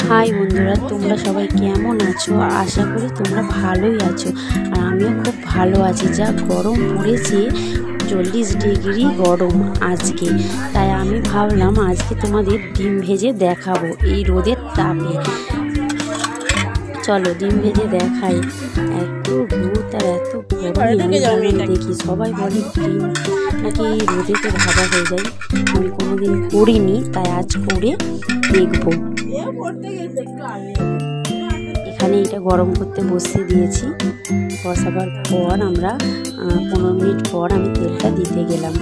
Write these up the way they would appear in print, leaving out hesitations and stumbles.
High বন্ধুরা, তোমরা সবাই কেমন আছো? আশা করি তোমরা ভালোই আছো। আর আমিও খুব ভালো আছি। যা গরম পড়েছে, 40 ডিগ্রি গরম আজকে। তাই আমি ভাবলাম আজকে তোমাদের ডিম ভেজে দেখাবো এই রোদের তাপে। চলো ডিম ভেজে দেখাই। এত রোদ আর এত গরম দেখি সবাই বলে ডিম নাকি রোদেতে ভাজা হয়ে যায়। আমি কোনোদিন করিনি, তাই আজ করে দেখবো। এখানে এটা গরম করতে বসিয়ে দিয়েছি। বসাবার পর আমরা 15 মিনিট পর আমি তেলটা দিতে গেলাম।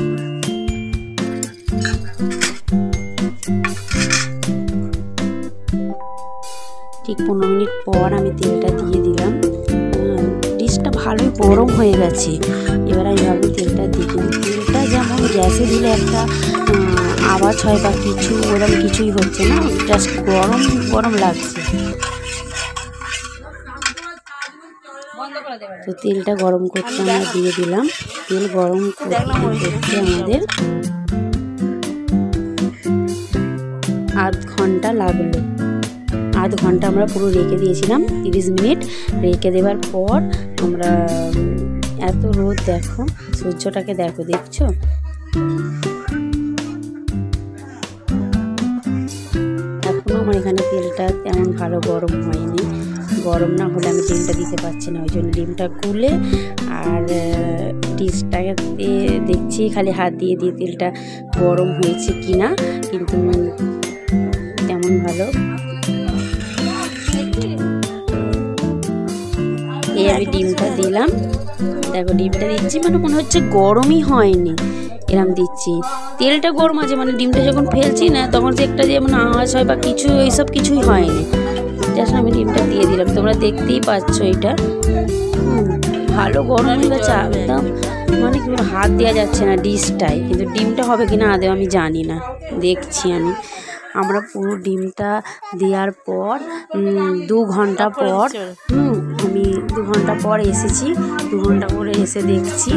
ঠিক 15 মিনিট পর আমি তেলটা দিয়ে দিলাম। ডিশটা ভালোই গরম হয়ে গেছে। এবার আমি ভাবি তেলটা দিই, কিন্তু তেলটা যেমন গ্যাসে দিলে একটা আওয়াজ হয় বা কিছু ওরকম কিছুই হচ্ছে না, জাস্ট গরম গরম লাগছে। তো তেলটা গরম করতে আমরা দিয়ে দিলাম। তেল গরম করতে আমাদের আধ ঘন্টা লাগলো। আধ ঘন্টা আমরা পুরো রেখে দিয়েছিলাম। 30 মিনিট রেখে দেওয়ার পর আমরা এত রোদ দেখো, সূর্যটাকে দেখো, দেখছো? এখনও আমার এখানে তেলটা তেমন ভালো গরম হয়নি। গরম না হলে আমি ডিমটা দিতে পারছি না, ওই জন্য ডিমটা গুলে আর ডিশটাকে দেখছি খালি হাত দিয়ে দিয়ে তেলটা গরম হয়েছে কিনা, কিন্তু তেমন ভালো। এই আমি ডিমটা দিলাম, দেখো ডিমটা দিচ্ছি, মানে মনে হচ্ছে গরমই হয়নি, এরম দিচ্ছি। তেলটা গরম আছে, মানে ডিমটা যখন ফেলছি না তখন যে একটা যেমন আওয়াজ হয় বা কিছু, এইসব কিছুই হয়নি। জাস্ট আমি ডিমটা দিয়ে দিলাম, তোমরা দেখতেই পাচ্ছ। এটা ভালো গরম হয়ে গেছে একদম, মানে কি হাত দেওয়া যাচ্ছে না ডিশটায়। কিন্তু ডিমটা হবে কিনা আদৌ আমি জানি না, দেখছি আমি। আমরা পুরো ডিমটা দেওয়ার পর 2 ঘন্টা পর আমি 2 ঘন্টা পর এসেছি। 2 ঘন্টা পরে এসে দেখছি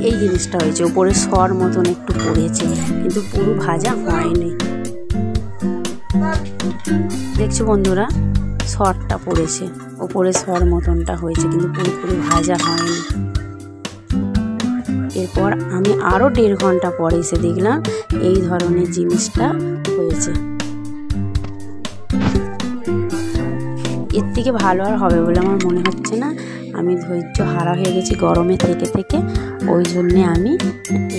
এই জিনিসটা হয়েছে, ওপরে সর মতন একটু পড়েছে, কিন্তু পুরো ভাজা হয়নি। দেখছো বন্ধুরা, সরটা পড়েছে, ওপরে সর মতনটা হয়েছে, কিন্তু পুরোপুরি ভাজা হয়নি। এরপর আমি আরও 1.5 ঘন্টা পরে এসে দেখলাম এই ধরনের জিনিসটা হয়েছে। এর থেকে ভালো আর হবে বলে আমার মনে হচ্ছে না। আমি ধৈর্য হারা হয়ে গেছি গরমে থেকে থেকে, ওই জন্যে আমি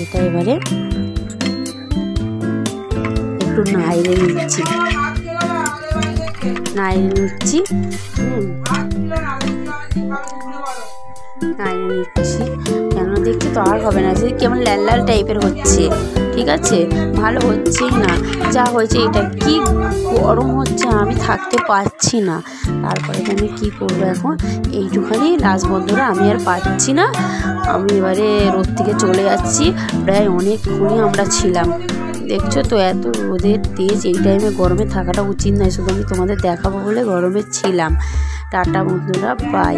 এটা এবারে একটু নাড়িয়ে নিচ্ছি। নাড়িয়ে নিচ্ছি কেন দেখছি তো আর হবে না, যে কেমন লাল লাল টাইপের হচ্ছে। ঠিক আছে, ভালো হচ্ছেই না। যা হয়েছে এটা কি গরম হচ্ছে, আমি থাকতে পারছি না। তারপরে আমি কি করবো এখন, এইটুখানি লাস্ট বন্ধুরা, আমি আর পারছি না। আমি এবারে রোদ থেকে চলে যাচ্ছি। প্রায় অনেকক্ষণই আমরা ছিলাম, দেখছো তো, এত রোদের তেজ। এই টাইমে গরমে থাকাটা উচিত নয়, শুধু আমি তোমাদের দেখাবো বলে গরমে ছিলাম। টাটা বন্ধুরা, বাই।